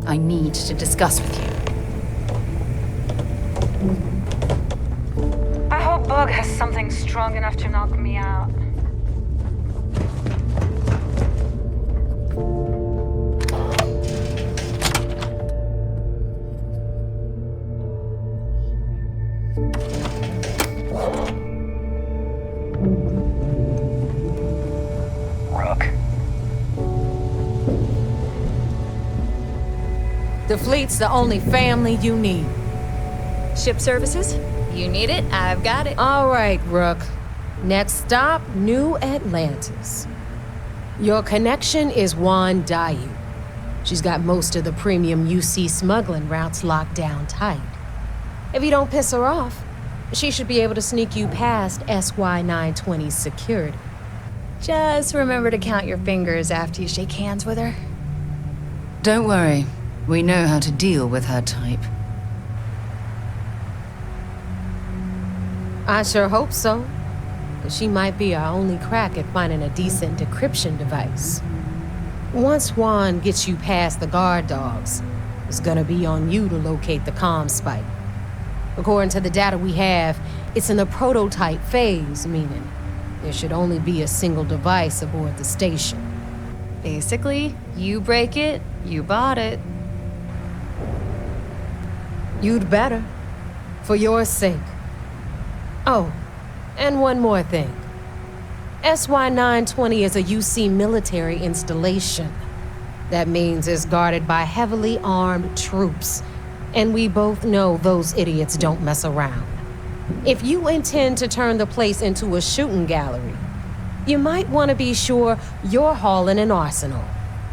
I need to discuss with you. I hope Bug has something strong enough to knock me out. Rook. The fleet's the only family you need. Ship services? You need it, I've got it. All right, Rook. Next stop, New Atlantis. Your connection is Juan Dayu. She's got most of the premium UC smuggling routes locked down tight. If you don't piss her off, she should be able to sneak you past SY-920's security. Just remember to count your fingers after you shake hands with her. Don't worry. We know how to deal with her type. I sure hope so. She might be our only crack at finding a decent decryption device. Once Juan gets you past the guard dogs, it's gonna be on you to locate the comm spike. According to the data we have, it's in the prototype phase, meaning there should only be a single device aboard the station. Basically, you break it, you bought it. You'd better. For your sake. Oh, and one more thing. SY-920 is a UC military installation. That means it's guarded by heavily armed troops. And we both know those idiots don't mess around. If you intend to turn the place into a shooting gallery, you might want to be sure you're hauling an arsenal,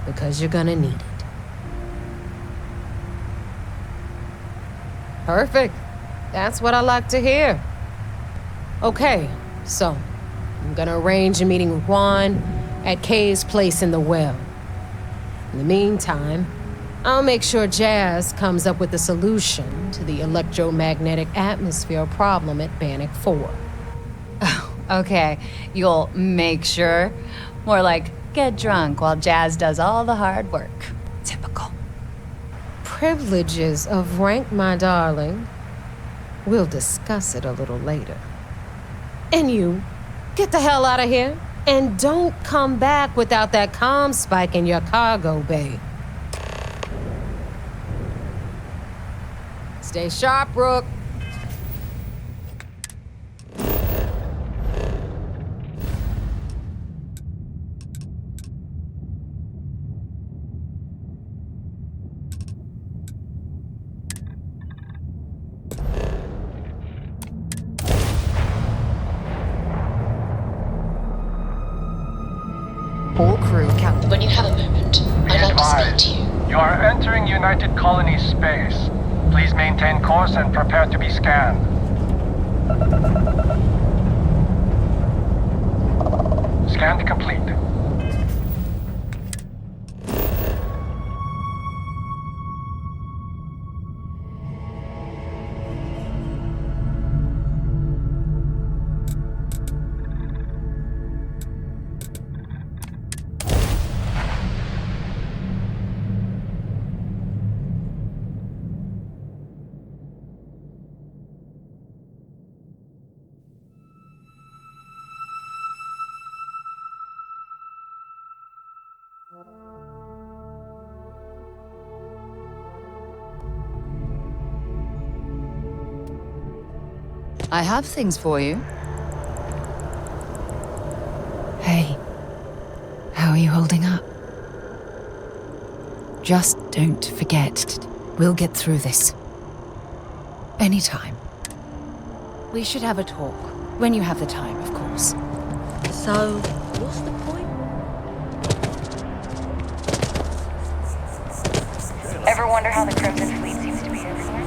because you're gonna need it. Perfect. That's what I like to hear. Okay, so I'm gonna arrange a meeting with Juan at Kay's place in the well. In the meantime, I'll make sure Jazz comes up with a solution to the electromagnetic atmosphere problem at Bannock 4. Okay, you'll make sure. More like, get drunk while Jazz does all the hard work. Typical. Privileges of rank, my darling. We'll discuss it a little later. And you, get the hell out of here. And don't come back without that comm spike in your cargo bay. Stay sharp, Rook. All crew count. When you have a moment, I'd like to speak to you. You are entering United Colonies space. Please maintain course and prepare to be scanned. Scan complete. I have things for you. Hey, how are you holding up? Just don't forget, we'll get through this. Anytime. We should have a talk. When you have the time, of course. So, what's the point? Ever wonder how the Kremlin fleet seems to be everywhere?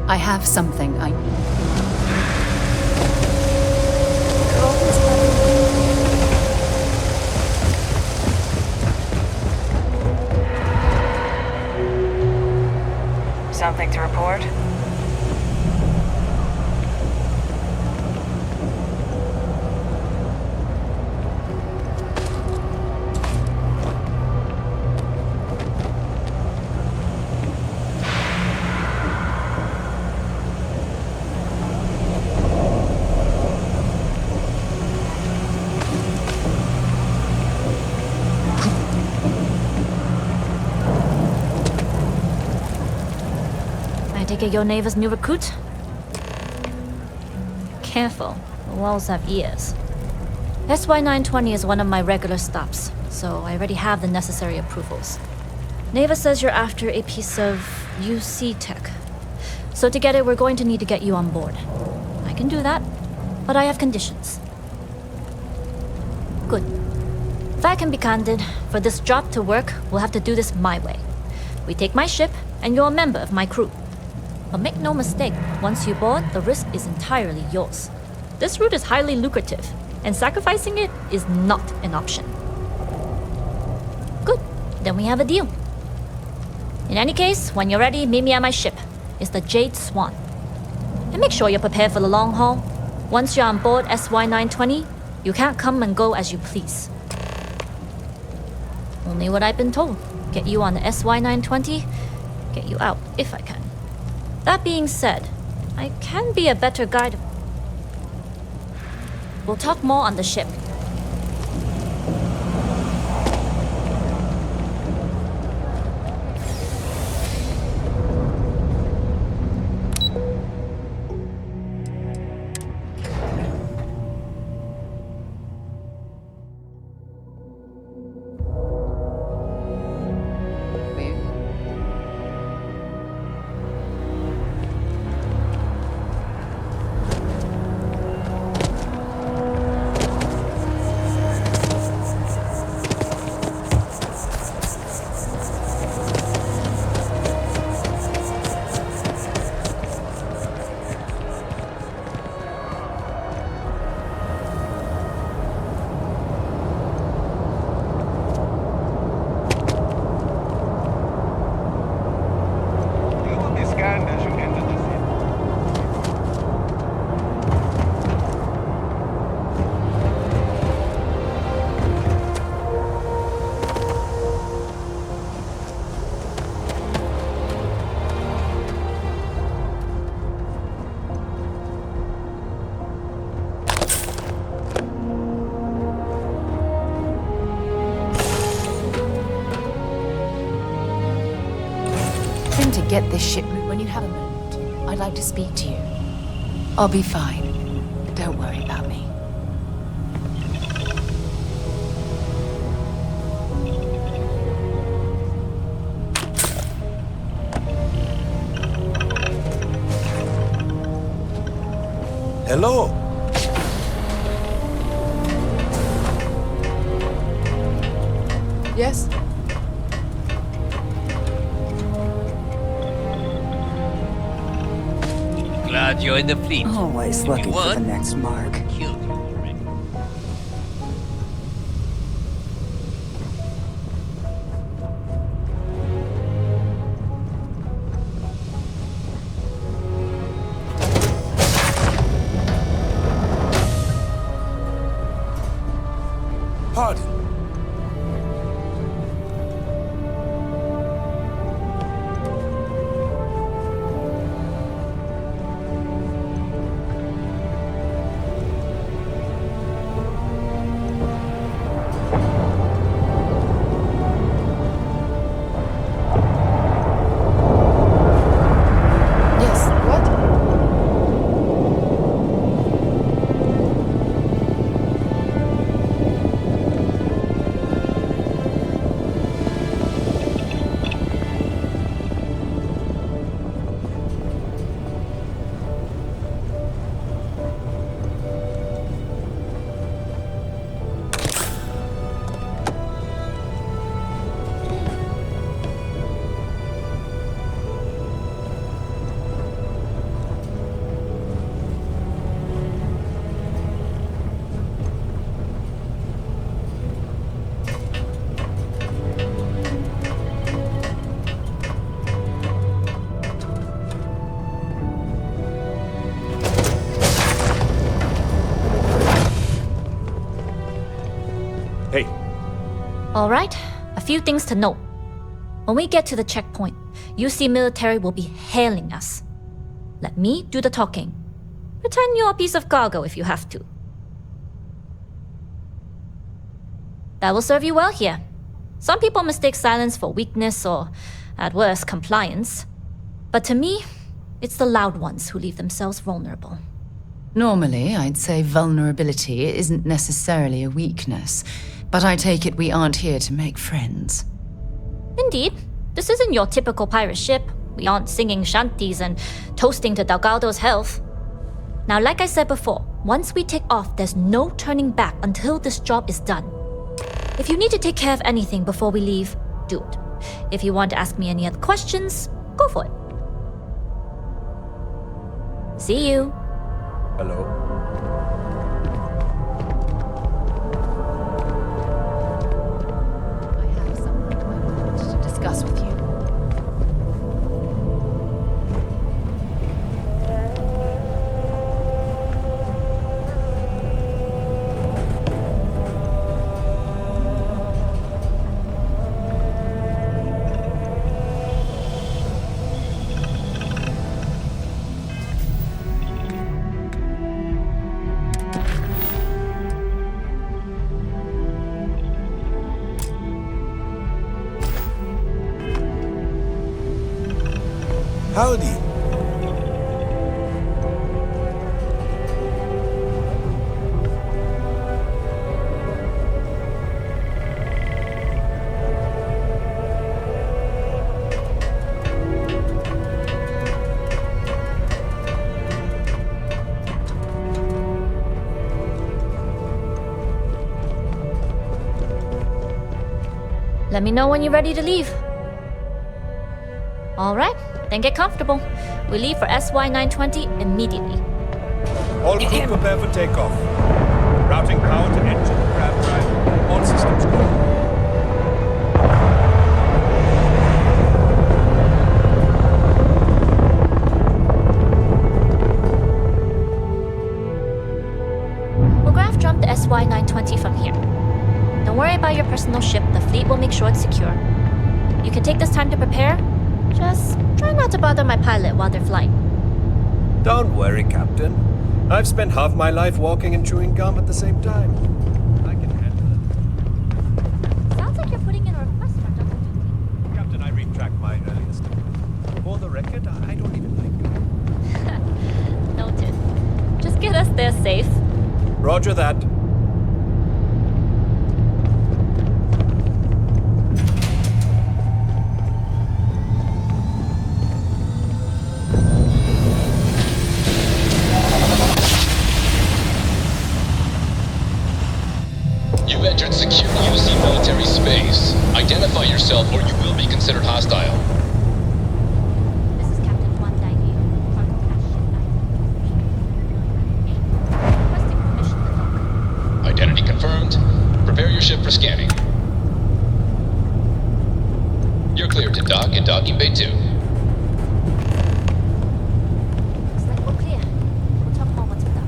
I have something I... Something to report? I take it your Neva's new recruit? Careful, the walls have ears. SY-920 is one of my regular stops, so I already have the necessary approvals. Neva says you're after a piece of UC tech. So to get it, we're going to need to get you on board. I can do that, but I have conditions. Good. If I can be candid, for this job to work, we'll have to do this my way. We take my ship, and you're a member of my crew. But make no mistake, once you board, the risk is entirely yours. This route is highly lucrative, and sacrificing it is not an option. Good, then we have a deal. In any case, when you're ready, meet me at my ship. It's the Jade Swan. And make sure you're prepared for the long haul. Once you're on board SY-920, you can't come and go as you please. Only what I've been told. Get you on the SY-920, get you out if I can. That being said, I can be a better guide. We'll talk more on the ship. To get this ship moved when you have a moment. I'd like to speak to you. I'll be fine. Don't worry about me. Hello. Yes? Glad you're in the fleet. Always looking for the next mark. Killed you already. Pardon. Yes, what? Hey. All right, a few things to note. When we get to the checkpoint, UC military will be hailing us. Let me do the talking. Pretend you're a piece of cargo if you have to. That will serve you well here. Some people mistake silence for weakness or, at worst, compliance. But to me, it's the loud ones who leave themselves vulnerable. Normally, I'd say vulnerability isn't necessarily a weakness, but I take it we aren't here to make friends. Indeed, this isn't your typical pirate ship. We aren't singing shanties and toasting to Delgado's health. Now, like I said before, once we take off, there's no turning back until this job is done. If you need to take care of anything before we leave, do it. If you want to ask me any other questions, go for it. See you. Hello. I have something I want to discuss with you. Howdy. Let me know when you're ready to leave. All right, then get comfortable. We leave for SY-920 immediately. All crew prepare for takeoff. Routing power to engine, crab drive, all systems go. We'll graph jump the SY-920 from here. Don't worry about your personal ship. The fleet will make sure it's secure. You can take this time to prepare. Just try not to bother my pilot while they're flying. Don't worry, Captain. I've spent half my life walking and chewing gum at the same time. I can handle it. Sounds like you're putting in a request for double duty. Captain, I retract my earlier statement. For the record, I don't even like it. Noted. Just get us there safe. Roger that. You've entered secure UC military space. Identify yourself or you will be considered hostile. This is Captain Juan Daigi, cargo cash ship 9. Requesting permission to dock. Identity confirmed. Prepare your ship for scanning. You're cleared to dock in docking bay 2. Looks like we're clear. We'll talk more once we're docked.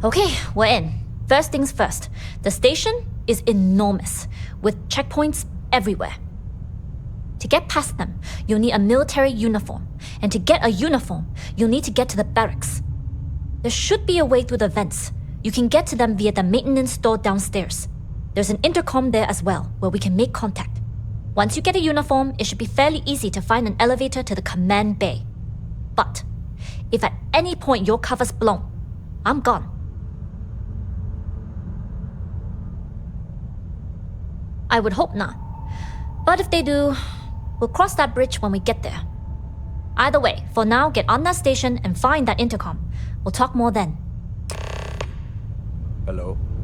Okay, we're in. First things first. The station is enormous, with checkpoints everywhere. To get past them, you'll need a military uniform. And to get a uniform, you'll need to get to the barracks. There should be a way through the vents. You can get to them via the maintenance store downstairs. There's an intercom there as well, where we can make contact. Once you get a uniform, it should be fairly easy to find an elevator to the command bay. But if at any point your cover's blown, I'm gone. I would hope not. But if they do, we'll cross that bridge when we get there. Either way, for now, get on that station and find that intercom. We'll talk more then. Hello?